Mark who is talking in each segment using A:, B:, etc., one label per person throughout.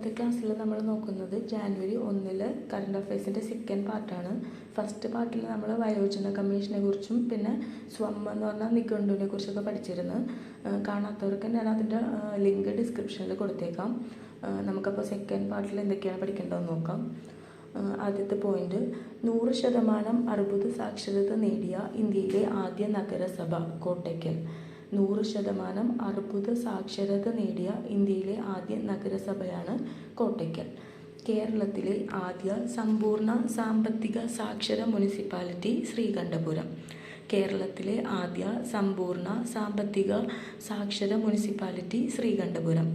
A: ഇന്നത്തെ ക്ലാസ്സിൽ നമ്മൾ നോക്കുന്നത് ജാനുവരി 1 കറണ്ട് അഫയേഴ്സിൻ്റെ സെക്കൻഡ് പാർട്ടാണ്. ഫസ്റ്റ് പാർട്ടിൽ നമ്മൾ വയോജന കമ്മീഷനെ കുറിച്ചും പിന്നെ സ്വം എന്ന് പറഞ്ഞാൽ നിഘണ്ടുവിനെ കുറിച്ചൊക്കെ പഠിച്ചിരുന്നു. കാണാത്തവർക്ക് ഞാൻ അതിൻ്റെ ലിങ്ക് ഡിസ്ക്രിപ്ഷനിൽ കൊടുത്തേക്കാം. നമുക്കപ്പോൾ സെക്കൻഡ് പാർട്ടിൽ എന്തൊക്കെയാണ് പഠിക്കേണ്ടതെന്ന് നോക്കാം. ആദ്യത്തെ പോയിന്റ്, 100% അർബുദ സാക്ഷരത നേടിയ ഇന്ത്യയിലെ ആദ്യ നഗരസഭ കോട്ടയ്ക്കൽ. 100% അർബുദ സാക്ഷരത നേടിയ ഇന്ത്യയിലെ ആദ്യ നഗരസഭയാണ് കോട്ടയ്ക്കൽ. കേരളത്തിലെ ആദ്യ സമ്പൂർണ്ണ സാമ്പത്തിക സാക്ഷര മുനിസിപ്പാലിറ്റി ശ്രീകണ്ഠപുരം. കേരളത്തിലെ ആദ്യ സമ്പൂർണ്ണ സാമ്പത്തിക സാക്ഷര മുനിസിപ്പാലിറ്റി ശ്രീകണ്ഠപുരം.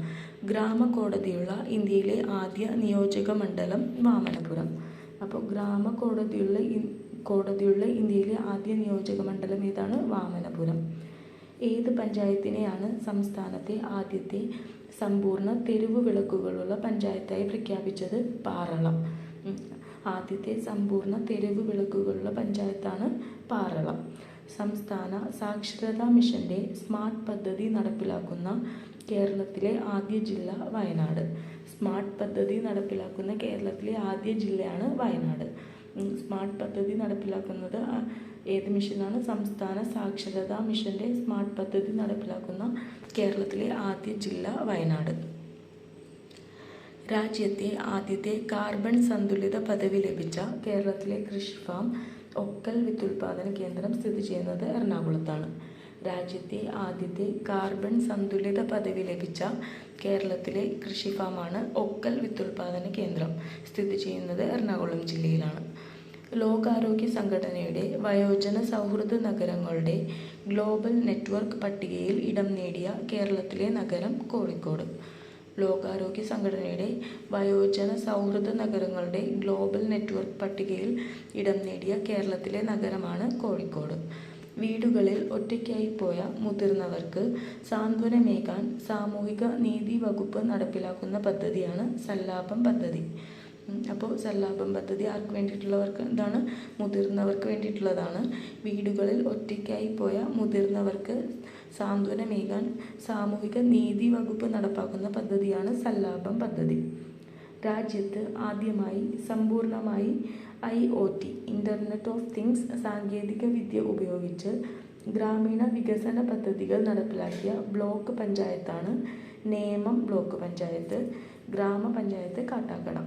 A: ഗ്രാമകോടതിയുള്ള ഇന്ത്യയിലെ ആദ്യ നിയോജക മണ്ഡലം വാമനപുരം. അപ്പോൾ കോടതിയുള്ള ഇന്ത്യയിലെ ആദ്യ നിയോജക മണ്ഡലം ഏതാണ്? വാമനപുരം. ഏത് പഞ്ചായത്തിനെയാണ് സംസ്ഥാനത്തെ ആദ്യത്തെ സമ്പൂർണ്ണ തെരുവ് വിളക്കുകളുള്ള പഞ്ചായത്തായി പ്രഖ്യാപിച്ചത്? പാറളം. ആദ്യത്തെ സമ്പൂർണ്ണ തെരുവ് വിളക്കുകളുള്ള പഞ്ചായത്താണ് പാറളം. സംസ്ഥാന സാക്ഷരതാ മിഷന്റെ സ്മാർട്ട് പദ്ധതി നടപ്പിലാക്കുന്ന കേരളത്തിലെ ആദ്യ ജില്ല വയനാട്. സ്മാർട്ട് പദ്ധതി നടപ്പിലാക്കുന്ന കേരളത്തിലെ ആദ്യ ജില്ലയാണ് വയനാട്. സ്മാർട്ട് പദ്ധതി നടപ്പിലാക്കുന്നത് ഏത് മിഷനാണ്? സംസ്ഥാന സാക്ഷരതാ മിഷന്റെ സ്മാർട്ട് പദ്ധതി നടപ്പിലാക്കുന്ന കേരളത്തിലെ ആദ്യ ജില്ല വയനാട്. രാജ്യത്തെ ആദ്യത്തെ കാർബൺ സന്തുലിത പദവി ലഭിച്ച കേരളത്തിലെ കൃഷി ഫാം ഒക്കൽ വിത്തുൽപാദന കേന്ദ്രം സ്ഥിതി ചെയ്യുന്നത് എറണാകുളത്താണ്. രാജ്യത്തെ ആദ്യത്തെ കാർബൺ സന്തുലിത പദവി ലഭിച്ച കേരളത്തിലെ കൃഷി ഫാമാണ് ഒക്കൽ വിത്തുൽപാദന കേന്ദ്രം സ്ഥിതി ചെയ്യുന്നത് എറണാകുളം ജില്ലയിലാണ്. ലോകാരോഗ്യ സംഘടനയുടെ വയോജന സൗഹൃദ നഗരങ്ങളുടെ ഗ്ലോബൽ നെറ്റ്വർക്ക് പട്ടികയിൽ ഇടം നേടിയ കേരളത്തിലെ നഗരം കോഴിക്കോട്. ലോകാരോഗ്യ സംഘടനയുടെ വയോജന സൗഹൃദ നഗരങ്ങളുടെ ഗ്ലോബൽ നെറ്റ്വർക്ക് പട്ടികയിൽ ഇടം നേടിയ കേരളത്തിലെ നഗരമാണ് കോഴിക്കോട്. വീടുകളിൽ ഒറ്റയ്ക്കായി പോയ മുതിർന്നവർക്ക് സാന്ത്വനമേകാൻ സാമൂഹിക നീതി വകുപ്പ് നടപ്പിലാക്കുന്ന പദ്ധതിയാണ് സല്ലാപം പദ്ധതി. അപ്പോൾ സല്ലാപം പദ്ധതി ആർക്ക് വേണ്ടിയിട്ടുള്ളവർക്ക്? എന്താണ്? മുതിർന്നവർക്ക് വേണ്ടിയിട്ടുള്ളതാണ്. വീടുകളിൽ ഒറ്റയ്ക്കായി പോയ മുതിർന്നവർക്ക് സാന്ത്വനമേകാൻ സാമൂഹിക നീതി വകുപ്പ് നടപ്പാക്കുന്ന പദ്ധതിയാണ് സല്ലാപം പദ്ധതി. രാജ്യത്ത് ആദ്യമായി സമ്പൂർണ്ണമായി IoT ഇൻ്റർനെറ്റ് ഓഫ് തിങ്സ് സാങ്കേതിക വിദ്യ ഉപയോഗിച്ച് ഗ്രാമീണ വികസന പദ്ധതികൾ നടപ്പിലാക്കിയ ബ്ലോക്ക് പഞ്ചായത്താണ് നേമം ബ്ലോക്ക് പഞ്ചായത്ത്. ഗ്രാമപഞ്ചായത്ത് കാട്ടാക്കട.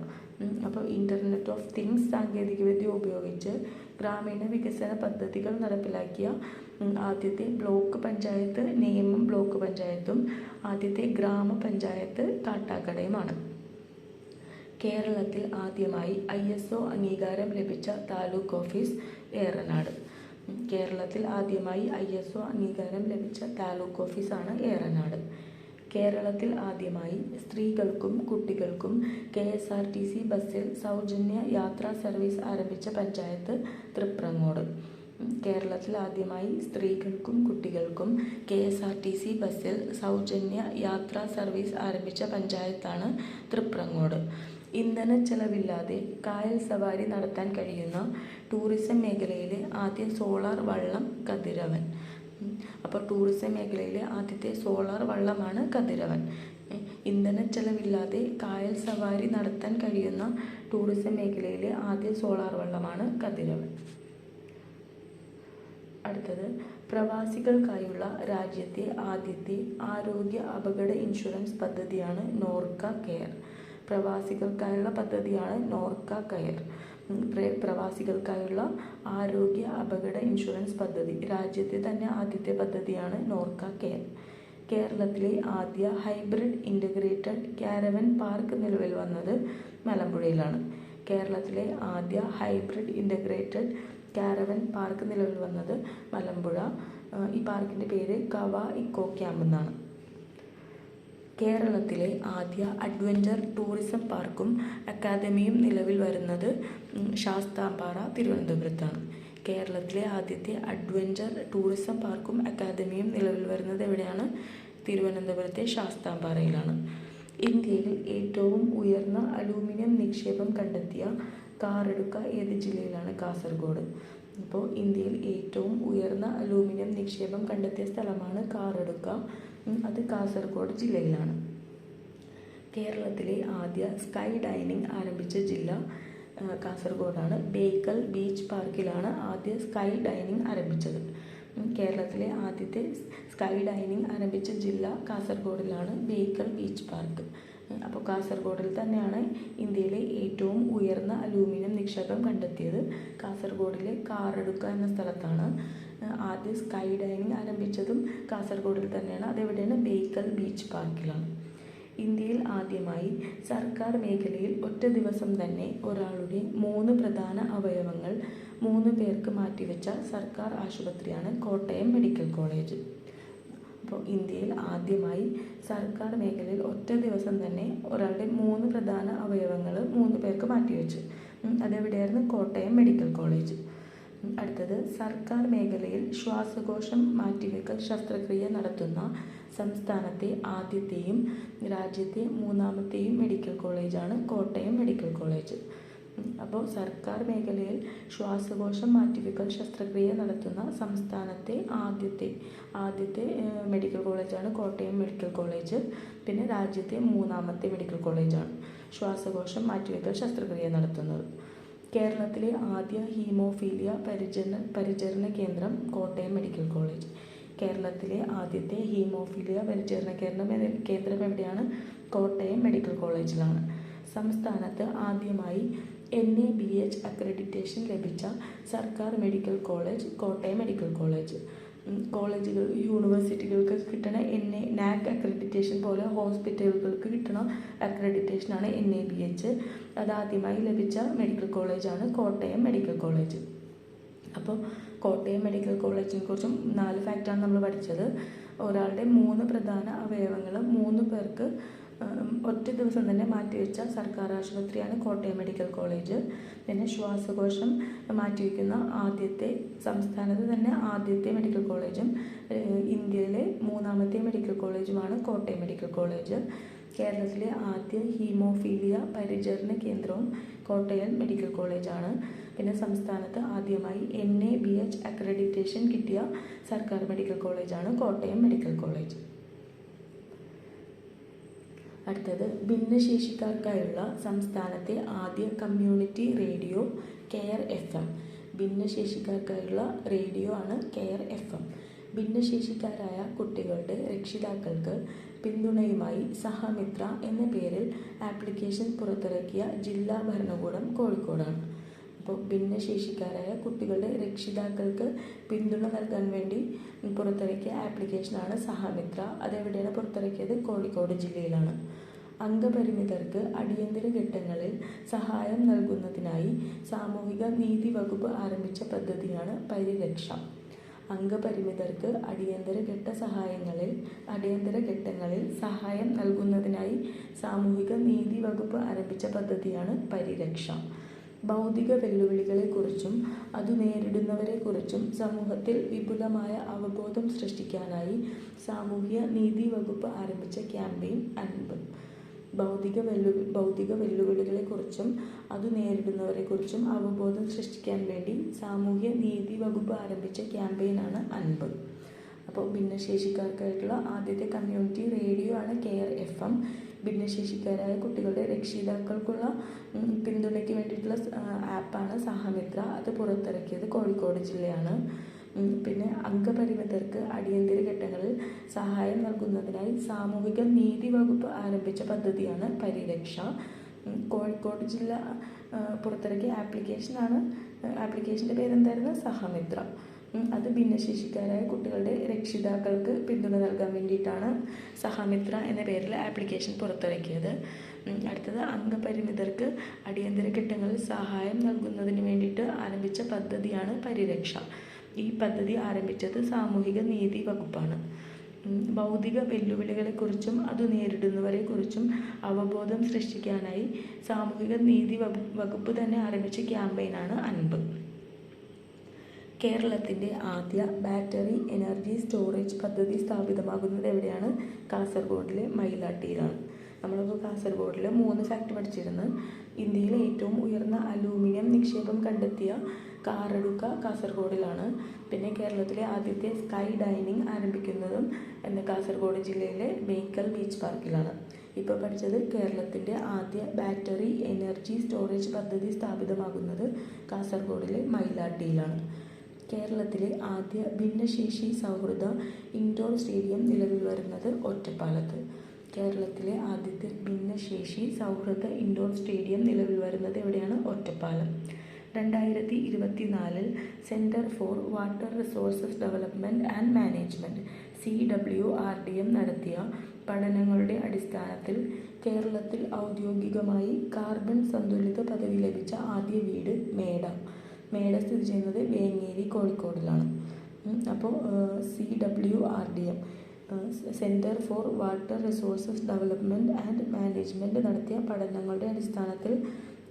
A: അപ്പോൾ ഇൻ്റർനെറ്റ് ഓഫ് തിങ്സ് സാങ്കേതികവിദ്യ ഉപയോഗിച്ച് ഗ്രാമീണ വികസന പദ്ധതികൾ നടപ്പിലാക്കിയ ആദ്യത്തെ ബ്ലോക്ക് പഞ്ചായത്ത് നേമം ബ്ലോക്ക് പഞ്ചായത്തും ആദ്യത്തെ ഗ്രാമപഞ്ചായത്ത് കാട്ടാക്കടയുമാണ്. കേരളത്തിൽ ആദ്യമായി ISO അംഗീകാരം ലഭിച്ച താലൂക്ക് ഓഫീസ് ഏറനാട്. കേരളത്തിൽ ആദ്യമായി ISO അംഗീകാരം ലഭിച്ച താലൂക്ക് ഓഫീസാണ് ഏറനാട്. കേരളത്തിൽ ആദ്യമായി സ്ത്രീകൾക്കും കുട്ടികൾക്കും KSRTC ബസ്സിൽ സൗജന്യ യാത്രാ സർവീസ് ആരംഭിച്ച പഞ്ചായത്ത് തൃപ്രങ്ങോട്. കേരളത്തിൽ ആദ്യമായി സ്ത്രീകൾക്കും കുട്ടികൾക്കും KSRTC ബസ്സിൽ സൗജന്യ യാത്രാ സർവീസ് ആരംഭിച്ച പഞ്ചായത്താണ് തൃപ്രങ്ങോട്. ഇന്ധന ചെലവില്ലാതെ കായൽ സവാരി നടത്താൻ കഴിയുന്ന ടൂറിസം മേഖലയിലെ ആദ്യ സോളാർ വള്ളം കതിരവൻ. അപ്പോൾ ടൂറിസം മേഖലയിലെ ആദ്യത്തെ സോളാർ വള്ളമാണ് കതിരവൻ. ഇന്ധന ചെലവില്ലാതെ കായൽ സവാരി നടത്താൻ കഴിയുന്ന ടൂറിസം മേഖലയിലെ ആദ്യ സോളാർ വള്ളമാണ് കതിരവൻ. അടുത്തത്, പ്രവാസികൾക്കായുള്ള രാജ്യത്തെ ആദ്യത്തെ ആരോഗ്യ അപകട ഇൻഷുറൻസ് പദ്ധതിയാണ് നോർക്ക കെയർ. പ്രവാസികൾക്കായുള്ള പദ്ധതിയാണ് നോർക്ക കെയർ. പ്രവാസികൾക്കായുള്ള ആരോഗ്യ അപകട ഇൻഷുറൻസ് പദ്ധതി. രാജ്യത്തെ തന്നെ ആദ്യത്തെ പദ്ധതിയാണ് നോർക്ക കെയർ. കേരളത്തിലെ ആദ്യ ഹൈബ്രിഡ് ഇൻ്റഗ്രേറ്റഡ് കാരവൻ പാർക്ക് നിലവിൽ വന്നത് മലമ്പുഴയിലാണ്. കേരളത്തിലെ ആദ്യ ഹൈബ്രിഡ് ഇൻ്റഗ്രേറ്റഡ് കാരവൻ പാർക്ക് നിലവിൽ വന്നത് മലമ്പുഴ. ഈ പാർക്കിൻ്റെ പേര് കവ ഇക്കോ ക്യാമ്പ് എന്നാണ്. കേരളത്തിലെ ആദ്യ അഡ്വഞ്ചർ ടൂറിസം പാർക്കും അക്കാദമിയും നിലവിൽ വരുന്നത് ശാസ്താംപാറ തിരുവനന്തപുരത്താണ്. കേരളത്തിലെ ആദ്യത്തെ അഡ്വഞ്ചർ ടൂറിസം പാർക്കും അക്കാദമിയും നിലവിൽ വരുന്നത് എവിടെയാണ്? തിരുവനന്തപുരത്തെ ശാസ്താംപാറയിലാണ്. ഇന്ത്യയിൽ ഏറ്റവും ഉയർന്ന അലൂമിനിയം നിക്ഷേപം കണ്ടെത്തിയ കാറെടുക്ക ഏത് ജില്ലയിലാണ്? കാസർഗോഡ്. അപ്പോൾ ഇന്ത്യയിൽ ഏറ്റവും ഉയർന്ന അലൂമിനിയം നിക്ഷേപം കണ്ടെത്തിയ സ്ഥലമാണ് കാറെടുക്ക. അത് കാസർഗോഡ് ജില്ലയിലാണ്. കേരളത്തിലെ ആദ്യ സ്കൈ ഡൈനിങ് ആരംഭിച്ച ജില്ല കാസർഗോഡാണ്. ബേക്കൽ ബീച്ച് പാർക്കിലാണ് ആദ്യ സ്കൈ ഡൈനിങ് ആരംഭിച്ചത്. കേരളത്തിലെ ആദ്യത്തെ സ്കൈ ഡൈനിങ് ആരംഭിച്ച ജില്ല കാസർഗോഡിലാണ്, ബേക്കൽ ബീച്ച് പാർക്ക്. അപ്പോൾ കാസർഗോഡിൽ തന്നെയാണ് ഇന്ത്യയിലെ ഏറ്റവും ഉയർന്ന അലൂമിനിയം നിക്ഷേപം കണ്ടെത്തിയത്. കാസർഗോഡിലെ കാറടുക്ക എന്ന സ്ഥലത്താണ്. ആദ്യ സ്കൈ ഡൈനിങ് ആരംഭിച്ചതും കാസർഗോഡിൽ തന്നെയാണ്. അതെവിടെയാണ്? ബേക്കൽ ബീച്ച് പാർക്കിലാണ്. ഇന്ത്യയിൽ ആദ്യമായി സർക്കാർ മേഖലയിൽ ഒറ്റ ദിവസം തന്നെ ഒരാളുടെ 3 പ്രധാന അവയവങ്ങൾ 3 പേർക്ക് മാറ്റിവെച്ച സർക്കാർ ആശുപത്രിയാണ് കോട്ടയം മെഡിക്കൽ കോളേജ്. അപ്പോൾ ഇന്ത്യയിൽ ആദ്യമായി സർക്കാർ മേഖലയിൽ ഒറ്റ ദിവസം തന്നെ ഒരാളുടെ 3 പ്രധാന അവയവങ്ങൾ 3 പേർക്ക് മാറ്റിവെച്ചു. അതെവിടെയായിരുന്നു? Kottayam medical college. അടുത്തത്, സർക്കാർ മേഖലയിൽ ശ്വാസകോശം മാറ്റിവെക്കൽ ശസ്ത്രക്രിയ നടത്തുന്ന സംസ്ഥാനത്തെ ആദ്യത്തെയും രാജ്യത്തെ 3ാമത്തെയും മെഡിക്കൽ കോളേജാണ് കോട്ടയം മെഡിക്കൽ കോളേജ്. അപ്പോൾ സർക്കാർ മേഖലയിൽ ശ്വാസകോശം മാറ്റിവെക്കൽ ശസ്ത്രക്രിയ നടത്തുന്ന സംസ്ഥാനത്തെ ആദ്യത്തെ മെഡിക്കൽ കോളേജാണ് കോട്ടയം മെഡിക്കൽ കോളേജ്. പിന്നെ രാജ്യത്തെ 3ാമത്തെ മെഡിക്കൽ കോളേജാണ് ശ്വാസകോശം മാറ്റിവെക്കൽ ശസ്ത്രക്രിയ നടത്തുന്നത്. കേരളത്തിലെ ആദ്യ ഹീമോഫീലിയ പരിചരണ കേന്ദ്രം കോട്ടയം മെഡിക്കൽ കോളേജ്. കേരളത്തിലെ ആദ്യത്തെ ഹീമോഫീലിയ പരിചരണ കേന്ദ്രം എവിടെയാണ്? കോട്ടയം മെഡിക്കൽ കോളേജിലാണ്. സംസ്ഥാനത്ത് ആദ്യമായി NABH അക്രഡിറ്റേഷൻ ലഭിച്ച സർക്കാർ medical college Kottayam medical college. കോളേജുകൾ, യൂണിവേഴ്സിറ്റികൾക്ക് കിട്ടണ NAC അക്രഡിറ്റേഷൻ പോലെ ഹോസ്പിറ്റലുകൾക്ക് കിട്ടണ അക്രഡിറ്റേഷനാണ് NABH. അതാദ്യമായി ലഭിച്ച മെഡിക്കൽ കോളേജാണ് കോട്ടയം മെഡിക്കൽ കോളേജ്. അപ്പോൾ കോട്ടയം മെഡിക്കൽ കോളേജിനെ കുറിച്ചും 4 ഫാക്റ്റാണ് നമ്മൾ പഠിച്ചത്. ഒരാളുടെ 3 പ്രധാന അവയവങ്ങൾ 3 പേർക്ക് ഒറ്റ ദിവസം തന്നെ മാറ്റിവെച്ച സർക്കാർ ആശുപത്രിയാണ് കോട്ടയം മെഡിക്കൽ കോളേജ്. പിന്നെ ശ്വാസകോശം മാറ്റിവെക്കുന്ന സംസ്ഥാനത്ത് തന്നെ ആദ്യത്തെ മെഡിക്കൽ കോളേജും ഇന്ത്യയിലെ 3ാമത്തെ മെഡിക്കൽ കോളേജുമാണ് കോട്ടയം മെഡിക്കൽ കോളേജ്. കേരളത്തിലെ ആദ്യ ഹീമോഫീലിയ പരിചരണ കേന്ദ്രവും കോട്ടയം മെഡിക്കൽ കോളേജാണ്. പിന്നെ സംസ്ഥാനത്ത് ആദ്യമായി NABH അക്രഡിറ്റേഷൻ കിട്ടിയ സർക്കാർ മെഡിക്കൽ കോളേജാണ് കോട്ടയം മെഡിക്കൽ കോളേജ്. അടുത്തത്, ഭിന്നശേഷിക്കാർക്കായുള്ള സംസ്ഥാനത്തെ ആദ്യ കമ്മ്യൂണിറ്റി റേഡിയോ കെയർ FM. ഭിന്നശേഷിക്കാർക്കായുള്ള റേഡിയോ ആണ് കെയർ FM. ഭിന്നശേഷിക്കാരായ കുട്ടികളുടെ രക്ഷിതാക്കൾക്ക് പിന്തുണയുമായി സഹമിത്ര എന്ന പേരിൽ ആപ്ലിക്കേഷൻ പുറത്തിറക്കിയ ജില്ലാ ഭരണകൂടം കോഴിക്കോടാണ്. അപ്പോൾ ഭിന്നശേഷിക്കാരായ കുട്ടികളുടെ രക്ഷിതാക്കൾക്ക് പിന്തുണ നൽകാൻ വേണ്ടി പുറത്തിറക്കിയ ആപ്ലിക്കേഷനാണ് സഹമിത്ര. അതെവിടെയാണ് പുറത്തിറക്കിയത്? കോഴിക്കോട് ജില്ലയിലാണ്. അംഗപരിമിതർക്ക് അടിയന്തര ഘട്ടങ്ങളിൽ സഹായം നൽകുന്നതിനായി സാമൂഹിക നീതി വകുപ്പ് ആരംഭിച്ച പദ്ധതിയാണ് പരിരക്ഷ. അംഗപരിമിതർക്ക് അടിയന്തര ഘട്ടങ്ങളിൽ സഹായം നൽകുന്നതിനായി സാമൂഹിക നീതി വകുപ്പ് ആരംഭിച്ച പദ്ധതിയാണ് പരിരക്ഷ. ഭൗതിക വെല്ലുവിളികളെക്കുറിച്ചും അത് നേരിടുന്നവരെക്കുറിച്ചും സമൂഹത്തിൽ വിപുലമായ അവബോധം സൃഷ്ടിക്കാനായി സാമൂഹ്യ നീതി വകുപ്പ് ആരംഭിച്ച ക്യാമ്പയിൻ അൻപ്. ഭൗതിക വെല്ലുവിളികളെക്കുറിച്ചും അത് നേരിടുന്നവരെക്കുറിച്ചും അവബോധം സൃഷ്ടിക്കാൻ വേണ്ടി സാമൂഹ്യ നീതി വകുപ്പ് ആരംഭിച്ച ക്യാമ്പയിനാണ് അൻപ്. അപ്പോൾ ഭിന്നശേഷിക്കാർക്കായിട്ടുള്ള ആദ്യത്തെ കമ്മ്യൂണിറ്റി റേഡിയോ ആണ് കെയർ FM. ഭിന്നശേഷിക്കാരായ കുട്ടികളുടെ രക്ഷിതാക്കൾക്കുള്ള പിന്തുണയ്ക്ക് വേണ്ടിയിട്ടുള്ള ആപ്പാണ് സഹമിത്ര. അത് പുറത്തിറക്കിയത് കോഴിക്കോട് ജില്ലയാണ്. പിന്നെ അംഗപരിമിതർക്ക് അടിയന്തര ഘട്ടങ്ങളിൽ സഹായം നൽകുന്നതിനായി സാമൂഹിക നീതി വകുപ്പ് ആരംഭിച്ച പദ്ധതിയാണ് പരിരക്ഷ. കോഴിക്കോട് ജില്ല പുറത്തിറക്കിയ ആപ്ലിക്കേഷൻ്റെ പേരെന്തായിരുന്നു? സഹമിത്ര. അത് ഭിന്നശേഷിക്കാരായ കുട്ടികളുടെ രക്ഷിതാക്കൾക്ക് പിന്തുണ നൽകാൻ വേണ്ടിയിട്ടാണ് സഹമിത്ര എന്ന പേരിൽ ആപ്ലിക്കേഷൻ പുറത്തിറക്കിയത്. അടുത്തത്, അംഗപരിമിതർക്ക് അടിയന്തര ഘട്ടങ്ങളിൽ സഹായം നൽകുന്നതിന് വേണ്ടിയിട്ട് ആരംഭിച്ച പദ്ധതിയാണ് പരിരക്ഷ. ഈ പദ്ധതി ആരംഭിച്ചത് സാമൂഹിക നീതി വകുപ്പാണ്. ഭൗതിക വെല്ലുവിളികളെക്കുറിച്ചും അത് നേരിടുന്നവരെക്കുറിച്ചും അവബോധം സൃഷ്ടിക്കാനായി സാമൂഹിക നീതി വകുപ്പ് തന്നെ ആരംഭിച്ച ക്യാമ്പയിനാണ് അൻപ്. കേരളത്തിൻ്റെ ആദ്യ ബാറ്ററി എനർജി സ്റ്റോറേജ് പദ്ധതി സ്ഥാപിതമാകുന്നത് എവിടെയാണ്? കാസർഗോഡിലെ മയിലാട്ടിയിലാണ്. നമ്മളിപ്പോൾ കാസർഗോഡിൽ 3 ഫാക്ട് പഠിച്ചിരുന്നു. ഇന്ത്യയിലെ ഏറ്റവും ഉയർന്ന അലൂമിനിയം നിക്ഷേപം കണ്ടെത്തിയ കാറടുക്ക കാസർഗോഡിലാണ്. പിന്നെ കേരളത്തിലെ ആദ്യത്തെ സ്കൈ ഡൈനിങ് ആരംഭിക്കുന്നതും കാസർഗോഡ് ജില്ലയിലെ ബേക്കൽ ബീച്ച് പാർക്കിലാണ്. ഇപ്പോൾ പഠിച്ചത് കേരളത്തിൻ്റെ ആദ്യ ബാറ്ററി എനർജി സ്റ്റോറേജ് പദ്ധതി സ്ഥാപിതമാകുന്നത് കാസർഗോഡിലെ മയിലാട്ടിയിലാണ്. കേരളത്തിലെ ആദ്യ ഭിന്നശേഷി സൗഹൃദ ഇൻഡോർ സ്റ്റേഡിയം നിലവിൽ വരുന്നത് ഒറ്റപ്പാലത്ത്. കേരളത്തിലെ ആദ്യത്തെ ഭിന്നശേഷി സൗഹൃദ ഇൻഡോർ സ്റ്റേഡിയം നിലവിൽ വരുന്നത് എവിടെയാണ്? Ottapalam. 2024 centre for water resources development and management CWRDM നടത്തിയ പഠനങ്ങളുടെ അടിസ്ഥാനത്തിൽ കേരളത്തിൽ ഔദ്യോഗികമായി കാർബൺ സന്തുലിത പദവി ലഭിച്ച ആദ്യ വീട് മേട സ്ഥിതി ചെയ്യുന്നത് വേങ്ങേരി, കോഴിക്കോടിലാണ്. അപ്പോൾ CWRDM centre for water resources development and management നടത്തിയ പഠനങ്ങളുടെ അടിസ്ഥാനത്തിൽ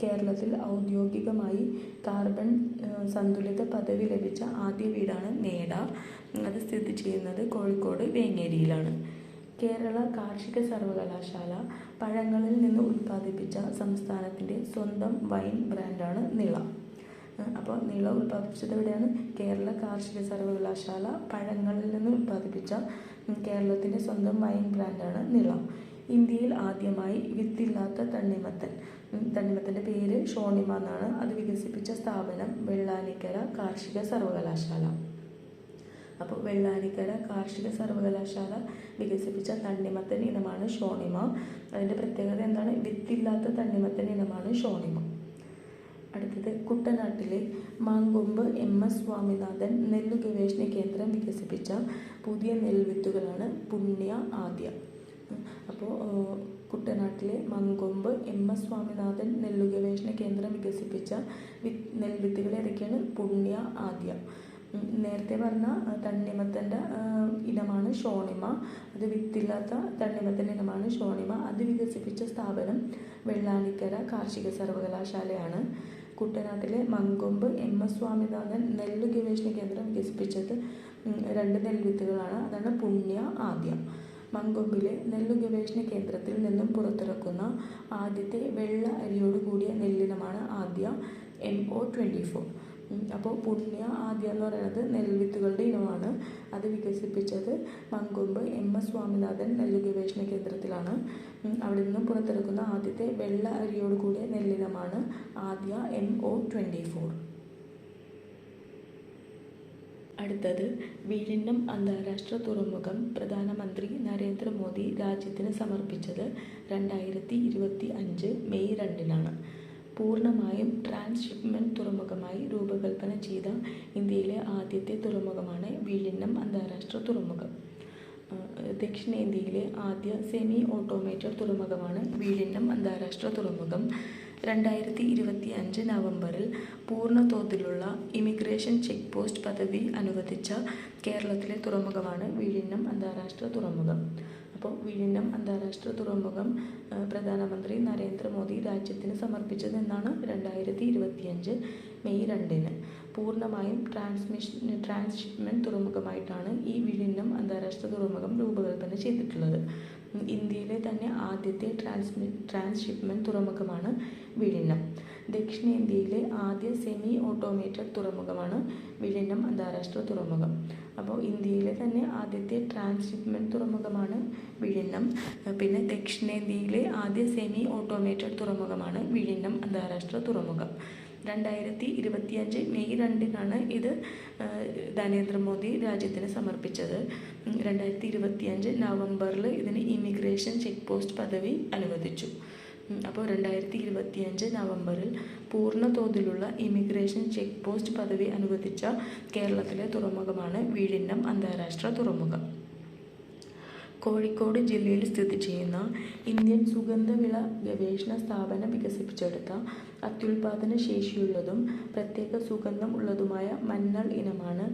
A: കേരളത്തിൽ ഔദ്യോഗികമായി കാർബൺ സന്തുലിത പദവി ലഭിച്ച ആദ്യ വീടാണ് മേട. അത് സ്ഥിതി ചെയ്യുന്നത് കോഴിക്കോട് വേങ്ങേരിയിലാണ്. കേരള കാർഷിക സർവകലാശാല പഴങ്ങളിൽ നിന്ന് ഉൽപ്പാദിപ്പിച്ച സംസ്ഥാനത്തിൻ്റെ സ്വന്തം വൈൻ ബ്രാൻഡാണ് നിള. അപ്പോൾ നിള ഉൽപ്പാദിപ്പിച്ചത് എവിടെയാണ്? കേരള കാർഷിക സർവകലാശാല പഴങ്ങളിൽ നിന്ന് ഉൽപ്പാദിപ്പിച്ച കേരളത്തിൻ്റെ സ്വന്തം വൈൻ ബ്രാൻഡാണ് നിള. ഇന്ത്യയിൽ ആദ്യമായി വിത്തില്ലാത്ത തണ്ണിമത്തൻ്റെ പേര് ഷോണിമ എന്നാണ്. അത് വികസിപ്പിച്ച സ്ഥാപനം വെള്ളാനിക്കര കാർഷിക സർവകലാശാല. അപ്പോൾ വെള്ളാനിക്കര കാർഷിക സർവകലാശാല വികസിപ്പിച്ച തണ്ണിമത്തൻ ഇനമാണ് ഷോണിമ. അതിൻ്റെ പ്രത്യേകത എന്താണ്? വിത്തില്ലാത്ത തണ്ണിമത്തൻ ഇനമാണ് ഷോണിമ. അടുത്തത് കുട്ടനാട്ടിലെ മാങ്കൊമ്പ് MS സ്വാമിനാഥൻ നെല്ല് ഗവേഷണ കേന്ദ്രം വികസിപ്പിച്ച പുതിയ നെൽവിത്തുകളാണ് പുണ്യ ആദ്യ. അപ്പോൾ കുട്ടനാട്ടിലെ മങ്കൊമ്പ് MS സ്വാമിനാഥൻ നെല്ല് ഗവേഷണ കേന്ദ്രം വികസിപ്പിച്ച നെൽവിത്തുകൾ ഏതൊക്കെയാണ്? പുണ്യ ആദ്യ. നേരത്തെ പറഞ്ഞ തണ്ണിമത്തൻ്റെ ഇനമാണ് ഷോണിമ. അത് വിത്തില്ലാത്ത തണ്ണിമത്തൻ്റെ ഇനമാണ് ഷോണിമ. അത് വികസിപ്പിച്ച സ്ഥാപനം വെള്ളാനിക്കര കാർഷിക സർവകലാശാലയാണ്. കുട്ടനാട്ടിലെ മങ്കൊമ്പ് MS സ്വാമിനാഥൻ നെല്ല് ഗവേഷണ കേന്ദ്രം വികസിപ്പിച്ചത് 2 നെൽവിത്തുകളാണ്. അതാണ് പുണ്യ ആദ്യ. മങ്കൊമ്പിലെ നെല്ല് ഗവേഷണ കേന്ദ്രത്തിൽ നിന്നും പുറത്തിറക്കുന്ന ആദ്യത്തെ വെള്ള അരിയോട് കൂടിയ നെല്ലിനമാണ് ആദ്യ MO24. അപ്പോൾ പുണ്യ ആദ്യ എന്ന് പറയുന്നത് നെൽവിത്തുകളുടെ ഇനമാണ്. അത് വികസിപ്പിച്ചത് മങ്കൊമ്പ് MS സ്വാമിനാഥൻ നെല്ല് ഗവേഷണ കേന്ദ്രത്തിലാണ്. അവിടെ നിന്നും പുറത്തിറക്കുന്ന ആദ്യത്തെ വെള്ള അരിയോട് കൂടിയ നെല്ലിനമാണ് ആദ്യ MO24. അടുത്തത് വിഴിഞ്ഞം അന്താരാഷ്ട്ര തുറമുഖം പ്രധാനമന്ത്രി നരേന്ദ്രമോദി രാജ്യത്തിന് സമർപ്പിച്ചത് 2025 മെയ് 2-നാണ്. പൂർണ്ണമായും ട്രാൻസ്ഷിപ്മെൻറ്റ് തുറമുഖമായി രൂപകൽപ്പന ചെയ്ത ഇന്ത്യയിലെ ആദ്യത്തെ തുറമുഖമാണ് വിഴിഞ്ഞം അന്താരാഷ്ട്ര തുറമുഖം. ദക്ഷിണേന്ത്യയിലെ ആദ്യ സെമി ഓട്ടോമേറ്റഡ് തുറമുഖമാണ് വിഴിഞ്ഞം അന്താരാഷ്ട്ര തുറമുഖം. 2025 നവംബറിൽ പൂർണ്ണ തോതിലുള്ള ഇമിഗ്രേഷൻ ചെക്ക് പോസ്റ്റ് പദവി അനുവദിച്ച കേരളത്തിലെ തുറമുഖമാണ് വിഴിഞ്ഞം അന്താരാഷ്ട്ര തുറമുഖം. അപ്പോൾ വിഴിഞ്ഞം അന്താരാഷ്ട്ര തുറമുഖം പ്രധാനമന്ത്രി നരേന്ദ്രമോദി രാജ്യത്തിന് സമർപ്പിച്ചത് എന്നാണ്? 2025 മെയ് 2-ന്. പൂർണ്ണമായും ട്രാൻസ്ഷിപ്മെൻറ്റ് തുറമുഖമായിട്ടാണ് ഈ വിഴിഞ്ഞം അന്താരാഷ്ട്ര തുറമുഖം രൂപകൽപ്പന ചെയ്തിട്ടുള്ളത്. ഇന്ത്യയിലെ തന്നെ ആദ്യത്തെ ട്രാൻസ്ഷിപ്മെൻറ്റ് തുറമുഖമാണ് വിഴിഞ്ഞം. ദക്ഷിണേന്ത്യയിലെ ആദ്യ സെമി ഓട്ടോമേറ്റഡ് തുറമുഖമാണ് വിഴിഞ്ഞം അന്താരാഷ്ട്ര തുറമുഖം. അപ്പോൾ ഇന്ത്യയിലെ തന്നെ ആദ്യത്തെ ട്രാൻസ്ഷിപ്മെൻറ്റ് തുറമുഖമാണ് വിഴിഞ്ഞം. പിന്നെ ദക്ഷിണേന്ത്യയിലെ ആദ്യ സെമി ഓട്ടോമേറ്റഡ് തുറമുഖമാണ് വിഴിഞ്ഞം അന്താരാഷ്ട്ര തുറമുഖം. 2025 മെയ് 2-നാണ് ഇത് നരേന്ദ്രമോദി രാജ്യത്തിന് സമർപ്പിച്ചത്. 2025 നവംബറിൽ ഇതിന് ഇമിഗ്രേഷൻ ചെക്ക് പോസ്റ്റ് പദവി അനുവദിച്ചു. അപ്പോൾ 2025 നവംബറിൽ പൂർണ്ണ തോതിലുള്ള ഇമിഗ്രേഷൻ ചെക്ക് പോസ്റ്റ് പദവി അനുവദിച്ച കേരളത്തിലെ തുറമുഖമാണ് വിഴിഞ്ഞം അന്താരാഷ്ട്ര തുറമുഖം. കോഴിക്കോട് ജില്ലയിൽ സ്ഥിതി ചെയ്യുന്ന ഇന്ത്യൻ സുഗന്ധവിള ഗവേഷണ സ്ഥാപനം വികസിപ്പിച്ചെടുത്ത അത്യുൽപാദന ശേഷിയുള്ളതും പ്രത്യേക സുഗന്ധം ഉള്ളതുമായ മഞ്ഞൾ ഇനമാണ്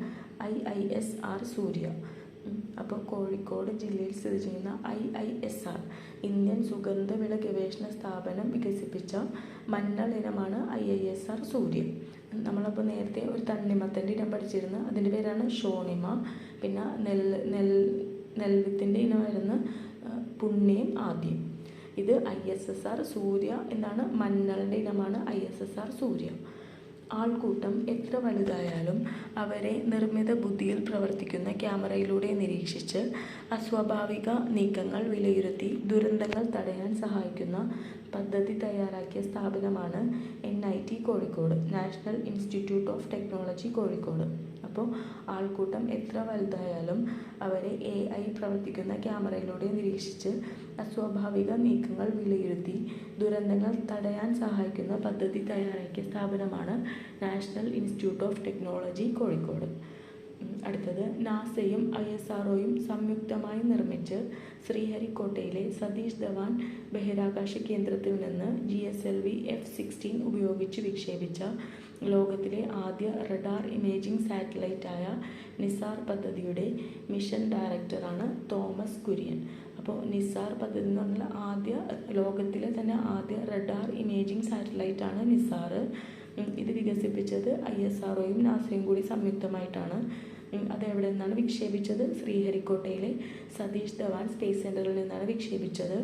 A: IISR സൂര്യ. അപ്പോൾ കോഴിക്കോട് ജില്ലയിൽ സ്ഥിതി ചെയ്യുന്ന IISR ഇന്ത്യൻ സുഗന്ധവിള ഗവേഷണ സ്ഥാപനം വികസിപ്പിച്ച മഞ്ഞൾ ഇനമാണ് IISR സൂര്യ. നമ്മളപ്പോൾ നേരത്തെ ഒരു തണ്ണിമത്തൻ്റെ ഇനം പഠിച്ചിരുന്നു. അതിൻ്റെ പേരാണ് ഷോണിമ. പിന്നെ നെൽവിത്തിൻ്റെ ഇനമായിരുന്നു പുണ്യം ആദ്യം. ഇത് ISSR സൂര്യ എന്നാണ്. മഞ്ഞളിൻ്റെ ഇനമാണ് ISSR സൂര്യ. ആൾക്കൂട്ടം എത്ര വലുതായാലും അവരെ നിർമ്മിത ബുദ്ധിയിൽ പ്രവർത്തിക്കുന്ന ക്യാമറയിലൂടെ നിരീക്ഷിച്ച് അസ്വാഭാവിക നീക്കങ്ങൾ വിലയിരുത്തി ദുരന്തങ്ങൾ തടയാൻ സഹായിക്കുന്ന പദ്ധതി തയ്യാറാക്കിയ സ്ഥാപനമാണ് NIT Kozhikode, national institute of technology Kozhikode. അപ്പോൾ ആൾക്കൂട്ടം എത്ര വലുതായാലും അവരെ AI പ്രവർത്തിക്കുന്ന ക്യാമറയിലൂടെ നിരീക്ഷിച്ച് അസ്വാഭാവിക നീക്കങ്ങൾ വിലയിരുത്തി ദുരന്തങ്ങൾ തടയാൻ സഹായിക്കുന്ന പദ്ധതി തയ്യാറാക്കിയ സ്ഥാപനമാണ് national institute of technology Kozhikode. അടുത്തത്, നാസയും ISROയും സംയുക്തമായി നിർമ്മിച്ച് ശ്രീഹരിക്കോട്ടയിലെ സതീഷ് ധവാൻ ബഹിരാകാശ കേന്ദ്രത്തിൽ നിന്ന് GSLV F-16 ഉപയോഗിച്ച് വിക്ഷേപിച്ച ലോകത്തിലെ ആദ്യ റഡാർ ഇമേജിംഗ് സാറ്റലൈറ്റായ നിസാർ പദ്ധതിയുടെ മിഷൻ ഡയറക്ടറാണ് തോമസ് കുര്യൻ. അപ്പോൾ നിസാർ പദ്ധതി എന്ന് പറഞ്ഞാൽ ലോകത്തിലെ തന്നെ ആദ്യ റഡാർ ഇമേജിംഗ് സാറ്റലൈറ്റാണ് നിസാർ. ഇത് വികസിപ്പിച്ചത് ISROയും നാസയും കൂടി സംയുക്തമായിട്ടാണ്. അതെവിടെ നിന്നാണ് വിക്ഷേപിച്ചത്? ശ്രീഹരിക്കോട്ടയിലെ സതീഷ് ധവാൻ സ്പേസ് സെൻറ്ററിൽ നിന്നാണ് വിക്ഷേപിച്ചത്.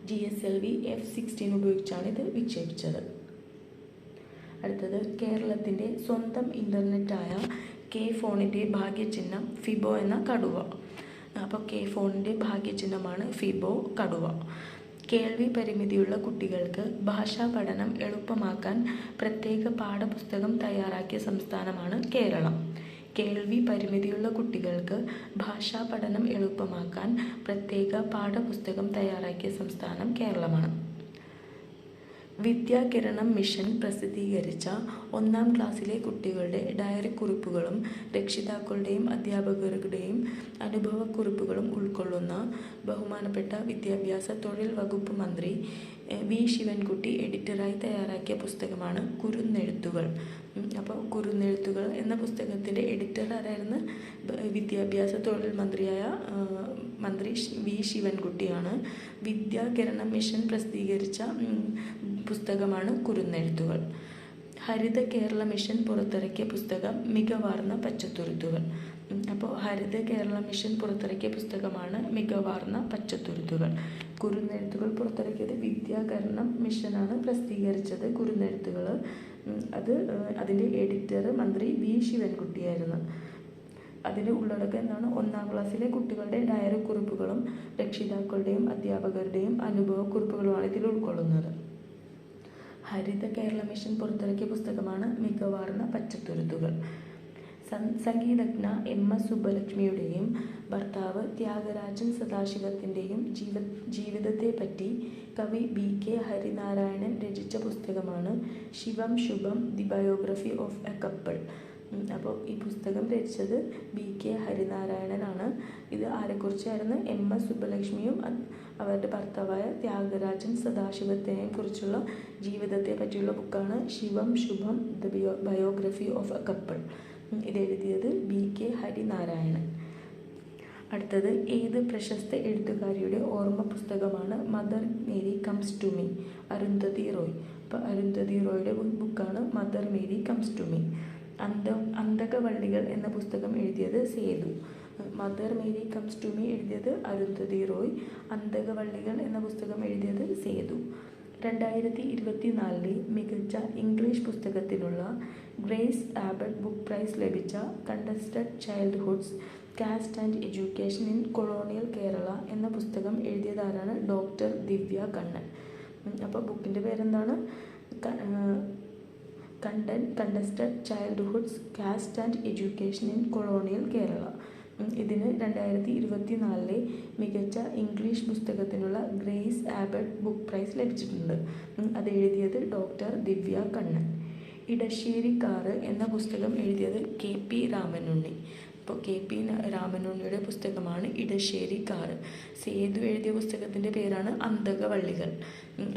A: GSLV F-16 ഉപയോഗിച്ചാണ് ഇത് വിക്ഷേപിച്ചത്. അടുത്തത്, കേരളത്തിൻ്റെ സ്വന്തം ഇൻ്റർനെറ്റായ K-ഫോണിൻ്റെ ഭാഗ്യചിഹ്നം ഫിബോ എന്ന കടുവ. അപ്പോൾ K-ഫോണിൻ്റെ ഭാഗ്യചിഹ്നമാണ് ഫിബോ കടുവ. കേൾവി പരിമിതിയുള്ള കുട്ടികൾക്ക് ഭാഷാ പഠനം എളുപ്പമാക്കാൻ പ്രത്യേക പാഠപുസ്തകം തയ്യാറാക്കിയ സംസ്ഥാനമാണ് കേരളം. കേൾവി പരിമിതിയുള്ള കുട്ടികൾക്ക് ഭാഷാ പഠനം എളുപ്പമാക്കാൻ പ്രത്യേക പാഠപുസ്തകം തയ്യാറാക്കിയ സംസ്ഥാനം കേരളമാണ്. വിദ്യാകിരണം മിഷൻ പ്രസിദ്ധീകരിച്ച 1-ാം ക്ലാസ്സിലെ കുട്ടികളുടെ ഡയറി കുറിപ്പുകളും രക്ഷിതാക്കളുടെയും അധ്യാപകരുടെയും അനുഭവക്കുറിപ്പുകളും ഉൾക്കൊള്ളുന്ന ബഹുമാനപ്പെട്ട വിദ്യാഭ്യാസ തൊഴിൽ വകുപ്പ് മന്ത്രി വി ശിവൻകുട്ടി എഡിറ്ററായി തയ്യാറാക്കിയ പുസ്തകമാണ് കുരുന്നെഴുത്തുകൾ. അപ്പോൾ കുരുന്നെഴുത്തുകൾ എന്ന പുസ്തകത്തിൻ്റെ എഡിറ്റർ ആരായിരുന്നു? വിദ്യാഭ്യാസ തൊഴിൽ മന്ത്രിയായ മന്ത്രി വി ശിവൻകുട്ടിയാണ്. വിദ്യാകിരണം മിഷൻ പ്രസിദ്ധീകരിച്ച പുസ്തകമാണ് കുരുന്നെഴുത്തുകൾ. ഹരിത കേരള മിഷൻ പുറത്തിറക്കിയ പുസ്തകം മികവാർന്ന പച്ചത്തുരുത്തുകൾ. അപ്പോൾ ഹരിത കേരള മിഷൻ പുറത്തിറക്കിയ പുസ്തകമാണ് മികവാർന്ന പച്ചത്തുരുത്തുകൾ. കുരുന്നെഴുത്തുകൾ പുറത്തിറക്കിയത് വിദ്യാകരണം മിഷനാണ് പ്രസിദ്ധീകരിച്ചത് കുരുന്നെഴുത്തുകൾ. അതിൻ്റെ എഡിറ്റർ മന്ത്രി വി ശിവൻകുട്ടിയായിരുന്നു. അതിൻ്റെ ഉള്ളടക്കം എന്താണ്? 1-ാം ക്ലാസ്സിലെ കുട്ടികളുടെ ഡയറി കുറിപ്പുകളും രക്ഷിതാക്കളുടെയും അധ്യാപകരുടെയും അനുഭവക്കുറിപ്പുകളുമാണ് ഇതിൽ ഉൾക്കൊള്ളുന്നത്. ഹരിത കേരള മിഷൻ പുറത്തിറക്കിയ പുസ്തകമാണ് മികവാർന്ന പച്ചത്തുരുത്തുകൾ. സംഗീതജ്ഞ MS സുബ്ബലക്ഷ്മിയുടെയും ഭർത്താവ് ത്യാഗരാജൻ സദാശിവത്തിൻ്റെയും ജീവിതത്തെപ്പറ്റി കവി BK ഹരിനാരായണൻ രചിച്ച പുസ്തകമാണ് Shivam Shubham the biography of a couple. അപ്പോൾ ഈ പുസ്തകം രചിച്ചത് BK ഹരിനാരായണനാണ്. ഇത് ആരെക്കുറിച്ചായിരുന്നു? MS സുബ്ബലക്ഷ്മിയും അവരുടെ ഭർത്താവായ ത്യാഗരാജൻ സദാശിവത്തിനെയും കുറിച്ചുള്ള ജീവിതത്തെ പറ്റിയുള്ള ബുക്കാണ് Shivam Shubham the biography of a couple. ഇത് എഴുതിയത് BK ഹരിനാരായണൻ. അടുത്തത്, ഏത് പ്രശസ്ത എഴുത്തുകാരിയുടെ ഓർമ്മ പുസ്തകമാണ് Mother Mary comes to me? Arundhati Roy. അപ്പോൾ അരുന്ധതി റോയുടെ ബുക്കാണ് Mother Mary comes to me. Anthakavallikal എന്ന പുസ്തകം എഴുതിയത് Sethu. Mother Mary comes to me എഴുതിയത് അരുന്ധതി റോയ്. അന്തകവള്ളികൾ എന്ന പുസ്തകം എഴുതിയത് സേതു. 2024 മികച്ച ഇംഗ്ലീഷ് പുസ്തകത്തിനുള്ള ഗ്രേസ് ആബട്ട് ബുക്ക് പ്രൈസ് ലഭിച്ച contested childhoods caste and education in colonial Kerala എന്ന പുസ്തകം എഴുതിയതാരാണ്? ഡോക്ടർ ദിവ്യ കണ്ണൻ. അപ്പോൾ ബുക്കിൻ്റെ പേരെന്താണ്? Contested childhoods caste and education in colonial Kerala. ഇതിന് 2024 മികച്ച ഇംഗ്ലീഷ് പുസ്തകത്തിനുള്ള ഗ്രേസ് ആബട്ട് ബുക്ക് പ്രൈസ് ലഭിച്ചിട്ടുണ്ട്. അത് എഴുതിയത് ഡോക്ടർ ദിവ്യ കണ്ണൻ. ഇടശ്ശേരിക്കാറ് എന്ന പുസ്തകം എഴുതിയത് KP രാമനുണ്ണി. അപ്പോൾ KP രാമനുണ്ണിയുടെ പുസ്തകമാണ് ഇടശ്ശേരിക്കാറ്. സേതു എഴുതിയ പുസ്തകത്തിൻ്റെ പേരാണ് അന്തകവള്ളികൾ.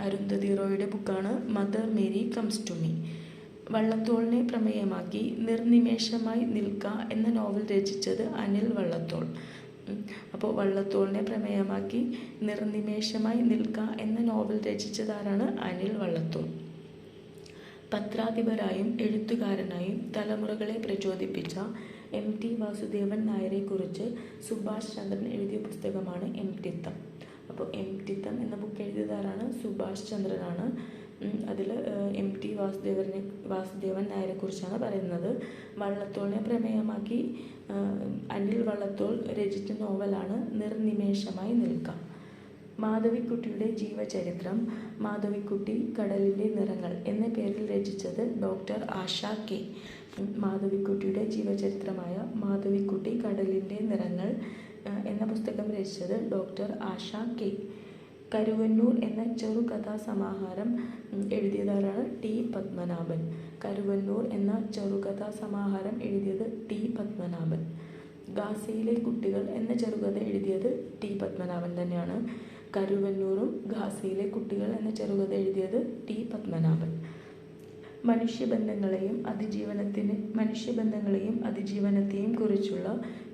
A: അരുന്ധതി റോയുടെ ബുക്കാണ് Mother Mary comes to me. വള്ളത്തോളിനെ പ്രമേയമാക്കി നിർനിമേഷമായി നിൽക്ക എന്ന നോവൽ രചിച്ചത് അനിൽ വള്ളത്തോൾ. അപ്പോൾ വള്ളത്തോളിനെ പ്രമേയമാക്കി നിർനിമേഷമായി നിൽക്ക എന്ന നോവൽ രചിച്ചതാരാണ്? അനിൽ വള്ളത്തോൾ. പത്രാധിപരായും എഴുത്തുകാരനായും തലമുറകളെ പ്രചോദിപ്പിച്ച MT വാസുദേവൻ നായരെക്കുറിച്ച് സുഭാഷ് ചന്ദ്രൻ എഴുതിയ പുസ്തകമാണ് എംറ്റിത്തം. അപ്പോൾ എംറ്റിത്തം എന്ന ബുക്ക് എഴുതിയതാരാണ്? സുഭാഷ് ചന്ദ്രനാണ്. അതിൽ MT വാസുദേവൻ നായരെക്കുറിച്ചാണ് പറയുന്നത്. വള്ളത്തോളിനെ പ്രമേയമാക്കി അനിൽ വള്ളത്തോൾ രചിച്ച നോവലാണ് നിർനിമേഷമായി നിൽക്കാം. മാധവിക്കുട്ടിയുടെ ജീവചരിത്രം മാധവിക്കുട്ടി കടലിൻ്റെ നിറങ്ങൾ എന്ന പേരിൽ രചിച്ചത് ഡോക്ടർ ആശ കെ. മാധവിക്കുട്ടിയുടെ ജീവചരിത്രമായ മാധവിക്കുട്ടി കടലിൻ്റെ നിറങ്ങൾ എന്ന പുസ്തകം രചിച്ചത് ഡോക്ടർ ആശ കെ. കരുവന്നൂർ എന്ന ചെറുകഥാസമാഹാരം എഴുതിയതാരാണ്? ടി പത്മനാഭൻ. കരുവന്നൂർ എന്ന ചെറുകഥാസമാഹാരം എഴുതിയത് ടി പത്മനാഭൻ. ഗാസയിലെ കുട്ടികൾ എന്ന ചെറുകഥ എഴുതിയത് ടി പത്മനാഭൻ തന്നെയാണ്. കരുവന്നൂറും ഗാസയിലെ കുട്ടികൾ എന്ന ചെറുകഥ എഴുതിയത് ടി പത്മനാഭൻ. മനുഷ്യബന്ധങ്ങളെയും അതിജീവനത്തെയും കുറിച്ചുള്ള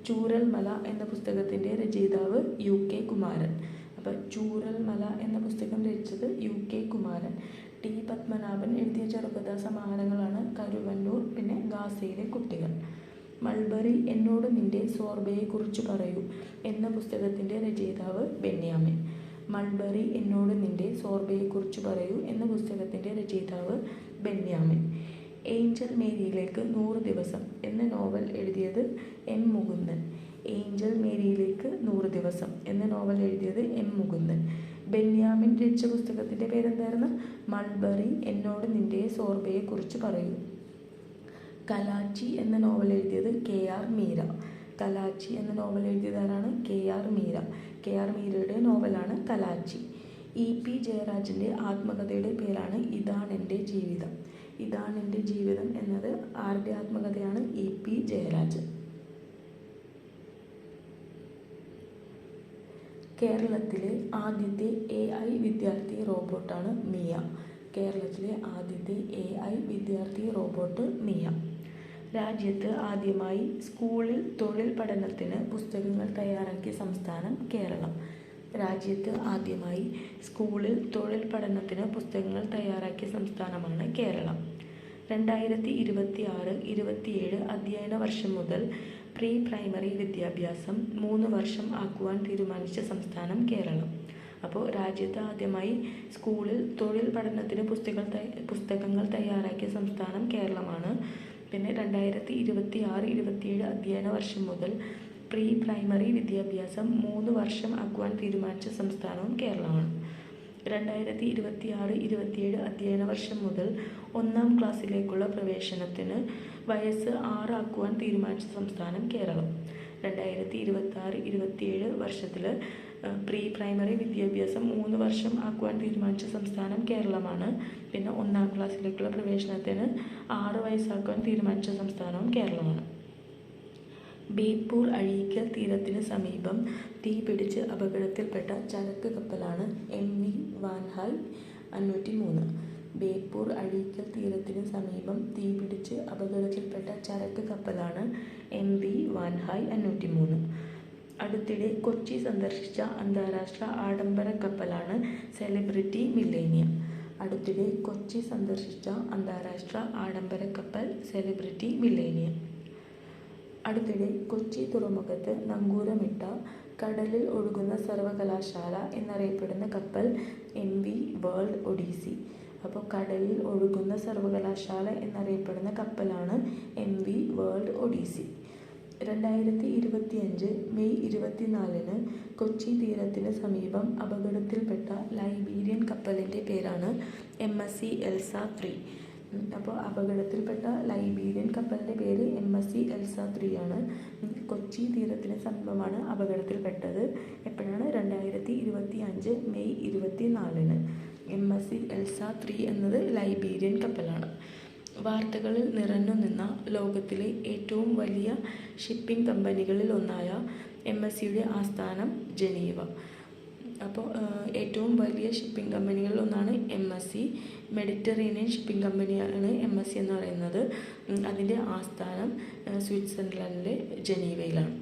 A: ചൂരൽമല എന്ന പുസ്തകത്തിൻ്റെ രചയിതാവ് UK കുമാരൻ. അപ്പോൾ ചൂരൽമല എന്ന പുസ്തകം രചിച്ചത് UK കുമാരൻ. ടി പത്മനാഭൻ എഴുതിയ ചെറുകഥാ സമാഹാരങ്ങളാണ് കരുവന്നൂർ, പിന്നെ ഗാസയിലെ കുട്ടികൾ. മൾബറി എന്നോട് നിന്റെ സോർബയെക്കുറിച്ച് പറയൂ എന്ന പുസ്തകത്തിൻ്റെ രചയിതാവ് ബെന്യാമിൻ. മൾബറി എന്നോട് നിന്റെ സോർബയെക്കുറിച്ച് പറയൂ എന്ന പുസ്തകത്തിൻ്റെ രചയിതാവ് ബെന്യാമിൻ. ഏഞ്ചൽ മേരിയിലേക്ക് 100 ദിവസം എന്ന നോവൽ എഴുതിയത് M മുകുന്ദൻ. ഏഞ്ചൽ മേരിയിലേക്ക് 100 ദിവസം എന്ന നോവൽ എഴുതിയത് M മുകുന്ദൻ. ബെന്യാമിൻ രചിച്ച പുസ്തകത്തിൻ്റെ പേരെന്തായിരുന്നു? മൾബറി എന്നോട് നിന്റെ സോർബയെക്കുറിച്ച് പറയൂ. കലാച്ചി എന്ന നോവൽ എഴുതിയത് KR മീര. കലാച്ചി എന്ന നോവൽ എഴുതിയതാരാണ്? KR മീര. KR മീരയുടെ നോവലാണ് കലാച്ചി. EP ജയരാജൻ്റെ ആത്മകഥയുടെ പേരാണ് ഇതാണെൻ്റെ ജീവിതം. ഇതാണെൻ്റെ ജീവിതം എന്നത് ആരുടെ ആത്മകഥയാണ്? EP ജയരാജൻ. കേരളത്തിലെ ആദ്യത്തെ AI വിദ്യാർത്ഥി റോബോട്ടാണ് മിയ. കേരളത്തിലെ ആദ്യത്തെ AI വിദ്യാർത്ഥി റോബോട്ട് മിയ. രാജ്യത്ത് ആദ്യമായി സ്കൂളിൽ തൊഴിൽ പഠനത്തിന് പുസ്തകങ്ങൾ തയ്യാറാക്കിയ സംസ്ഥാനം കേരളം. രാജ്യത്ത് ആദ്യമായി സ്കൂളിൽ തൊഴിൽ പഠനത്തിന് പുസ്തകങ്ങൾ തയ്യാറാക്കിയ സംസ്ഥാനമാണ് കേരളം. 2026-27 അധ്യയന വർഷം മുതൽ പ്രീ പ്രൈമറി വിദ്യാഭ്യാസം 3 വർഷം ആക്കുവാൻ തീരുമാനിച്ച സംസ്ഥാനം കേരളം. അപ്പോൾ രാജ്യത്ത് ആദ്യമായി സ്കൂളിൽ തൊഴിൽ പഠനത്തിന് പുസ്തകങ്ങൾ തയ്യാറാക്കിയ സംസ്ഥാനം കേരളമാണ്. പിന്നെ 2026-27 അധ്യയന വർഷം മുതൽ പ്രീ പ്രൈമറി വിദ്യാഭ്യാസം 3 വർഷം ആക്കുവാൻ തീരുമാനിച്ച സംസ്ഥാനവും കേരളമാണ്. 2026-27 അധ്യയന വർഷം മുതൽ 1-ാം ക്ലാസ്സിലേക്കുള്ള പ്രവേശനത്തിന് വയസ്സ് 6 ആക്കുവാൻ തീരുമാനിച്ച സംസ്ഥാനം കേരളം. 2026-27 വർഷത്തിൽ പ്രീ പ്രൈമറി വിദ്യാഭ്യാസം 3 വർഷം ആക്കുവാൻ തീരുമാനിച്ച സംസ്ഥാനം കേരളമാണ്. പിന്നെ 1-ാം ക്ലാസ്സിലേക്കുള്ള പ്രവേശനത്തിന് 6 വയസ്സാക്കുവാൻ തീരുമാനിച്ച സംസ്ഥാനവും കേരളമാണ്. ബേപ്പൂർ അഴീക്കൽ തീരത്തിന് സമീപം തീപിടിച്ച് അപകടത്തിൽപ്പെട്ട ചരക്ക് കപ്പലാണ് MV വാൻഹായ് 503. ബേപ്പൂർ അഴീക്കൽ തീരത്തിന് സമീപം തീപിടിച്ച് അപകടത്തിൽപ്പെട്ട ചരക്ക് കപ്പലാണ് MV വാൻഹായ് 503. അടുത്തിടെ കൊച്ചി സന്ദർശിച്ച അന്താരാഷ്ട്ര ആഡംബര കപ്പലാണ് സെലിബ്രിറ്റി മില്ലേനിയം. അടുത്തിടെ കൊച്ചി സന്ദർശിച്ച അന്താരാഷ്ട്ര ആഡംബര കപ്പൽ സെലിബ്രിറ്റി മില്ലേനിയം. അടുത്തിടെ കൊച്ചി തുറമുഖത്ത് നങ്കൂരമിട്ട കടലിൽ ഒഴുകുന്ന സർവകലാശാല എന്നറിയപ്പെടുന്ന കപ്പൽ MV വേൾഡ് ഒഡീസി. അപ്പോൾ കടലിൽ ഒഴുകുന്ന സർവകലാശാല എന്നറിയപ്പെടുന്ന കപ്പലാണ് MV World Odyssey. 2025 May 24 Kochi തീരത്തിന് സമീപം അപകടത്തിൽപ്പെട്ട ലൈബീരിയൻ കപ്പലിൻ്റെ പേരാണ് MSC എൽസ 3. അപ്പോൾ അപകടത്തിൽപ്പെട്ട ലൈബീരിയൻ കപ്പലിൻ്റെ പേര് MSC എൽസ 3 ആണ്. കൊച്ചി തീരത്തിന് സമീപമാണ് അപകടത്തിൽപ്പെട്ടത്. എപ്പോഴാണ്? 2025 മെയ് 24. MSC എൽസ 3 എന്നത് ലൈബീരിയൻ കപ്പലാണ്. വാർത്തകളിൽ നിറഞ്ഞു നിന്ന ലോകത്തിലെ ഏറ്റവും വലിയ ഷിപ്പിംഗ് കമ്പനികളിൽ ഒന്നായ MSCയുടെ ആസ്ഥാനം ജനീവ. അപ്പോൾ ഏറ്റവും വലിയ ഷിപ്പിംഗ് കമ്പനികളിൽ ഒന്നാണ് MSC. മെഡിറ്ററേനിയൻ ഷിപ്പിംഗ് കമ്പനിയാണ് MSC എന്ന് പറയുന്നത്. അതിൻ്റെ ആസ്ഥാനം സ്വിറ്റ്സർലൻഡിലെ ജനീവയിലാണ്.